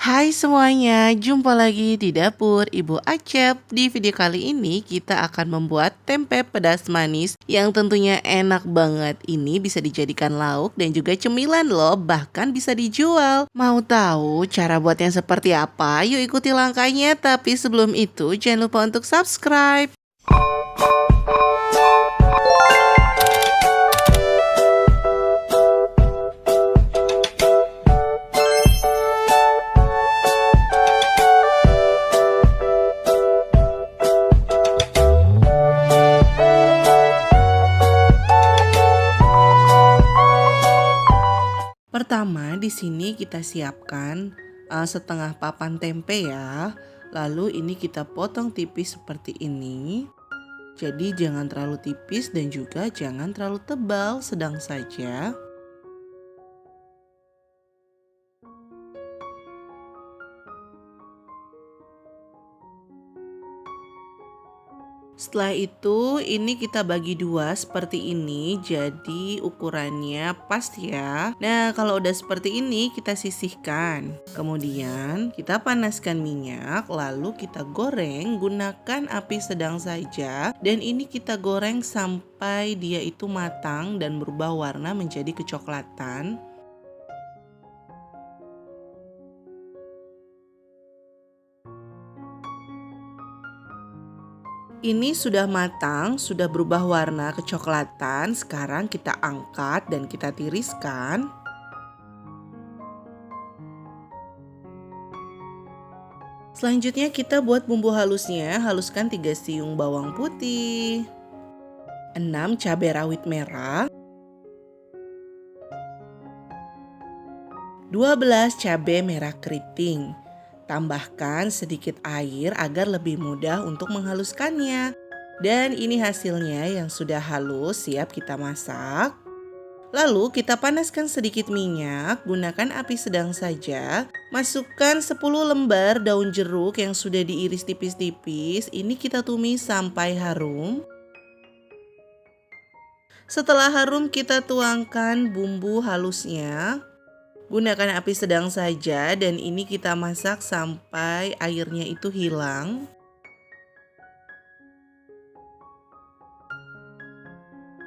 Hai semuanya, jumpa lagi di dapur Ibu Acep. Di video kali ini kita akan membuat tempe pedas manis yang tentunya enak banget. Ini bisa dijadikan lauk dan juga cemilan loh, bahkan bisa dijual. Mau tahu cara buatnya seperti apa? Yuk ikuti langkahnya, tapi sebelum itu jangan lupa untuk subscribe. Pertama, di sini kita siapkan setengah papan tempe ya. Lalu ini kita potong tipis seperti ini. Jadi jangan terlalu tipis dan juga jangan terlalu tebal, sedang saja. Setelah itu ini kita bagi dua seperti ini, jadi ukurannya pas ya. Nah kalau udah seperti ini kita sisihkan. Kemudian kita panaskan minyak, lalu kita goreng, gunakan api sedang saja. Dan ini kita goreng sampai dia itu matang dan berubah warna menjadi kecoklatan. Ini sudah matang, sudah berubah warna kecoklatan. Sekarang kita angkat dan kita tiriskan. Selanjutnya kita buat bumbu halusnya. Haluskan 3 siung bawang putih, 6 cabai rawit merah, 12 cabai merah keriting. Tambahkan sedikit air agar lebih mudah untuk menghaluskannya. Dan ini hasilnya yang sudah halus, siap kita masak. Lalu kita panaskan sedikit minyak, gunakan api sedang saja. Masukkan 10 lembar daun jeruk yang sudah diiris tipis-tipis. Ini kita tumis sampai harum. Setelah harum kita tuangkan bumbu halusnya. Gunakan api sedang saja dan ini kita masak sampai airnya itu hilang.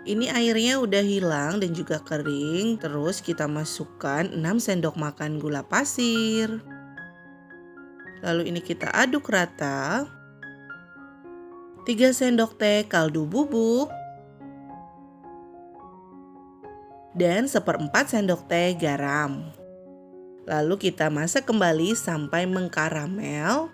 Ini airnya udah hilang dan juga kering. Terus kita masukkan 6 sendok makan gula pasir. Lalu ini kita aduk rata. 3 sendok teh kaldu bubuk. Dan 1/4 sendok teh garam. Lalu kita masak kembali sampai mengkaramel.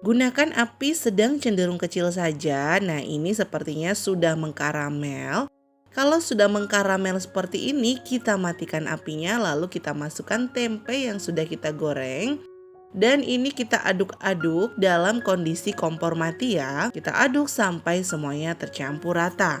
Gunakan api sedang cenderung kecil saja. Nah, ini sepertinya sudah mengkaramel. Kalau sudah mengkaramel seperti ini, kita matikan apinya lalu kita masukkan tempe yang sudah kita goreng. Dan ini kita aduk-aduk dalam kondisi kompor mati ya. Kita aduk sampai semuanya tercampur rata.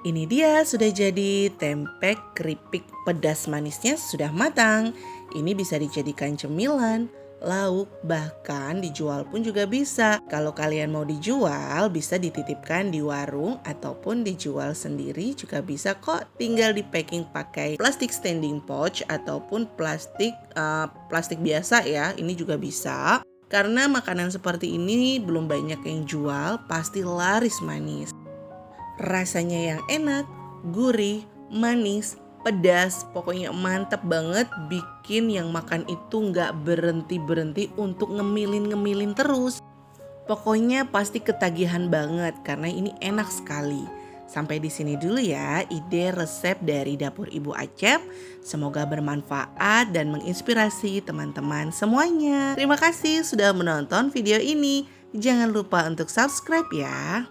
Ini dia sudah jadi tempe keripik pedas manisnya sudah matang. Ini bisa dijadikan cemilan, lauk, bahkan dijual pun juga bisa. Kalau kalian mau dijual bisa dititipkan di warung ataupun dijual sendiri juga bisa kok. Tinggal di packing pakai plastik standing pouch ataupun plastik biasa ya. Ini juga bisa. Karena makanan seperti ini belum banyak yang jual, pasti laris manis. Rasanya yang enak, gurih, manis, pedas, pokoknya mantap banget, bikin yang makan itu nggak berhenti-berhenti untuk ngemilin terus. Pokoknya pasti ketagihan banget karena ini enak sekali. Sampai di sini dulu ya ide resep dari dapur Ibu Acep. Semoga bermanfaat dan menginspirasi teman-teman semuanya. Terima kasih sudah menonton video ini. Jangan lupa untuk subscribe ya.